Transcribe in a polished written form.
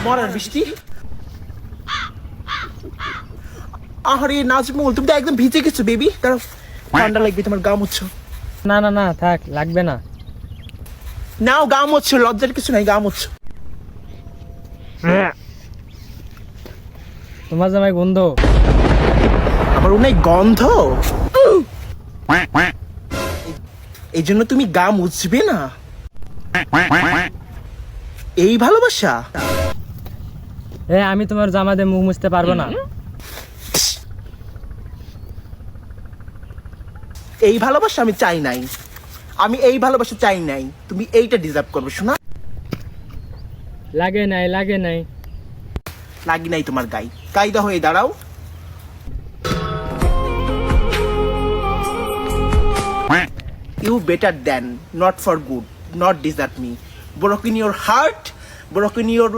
মরার বৃষ্টি। আরে নাজমুল, তুমি তো একদম ভিজে গেছো বেবি। দাঁড়াও, ঠান্ডা লাগবে তোমার, গা মুচ্ছ। না না না, থাক, লাগবে না। নাও, গা মুচ্ছ, লজ্জার কিছু নাই, গা মুচ্ছ। তোমার জামাই গন্ধ। আমার অনেক গন্ধ, এই জন্য তুমি গা মুছবে না? এই ভালোবাসা? আমি তোমার জামা দিয়ে মুখ মুছতে পারবো না। এই ভালোবাসা আমি চাই নাই, আমি এই ভালোবাসা চাই নাই। তুমি এইটা ডিজার্ভ করবে শোনা। লাগে নাই, লাগে নাই। লাগি নাই তোমার গাই, কায়দা হয়ে দাঁড়াও। You better than, not for good, not desert me. Broken your heart, broken your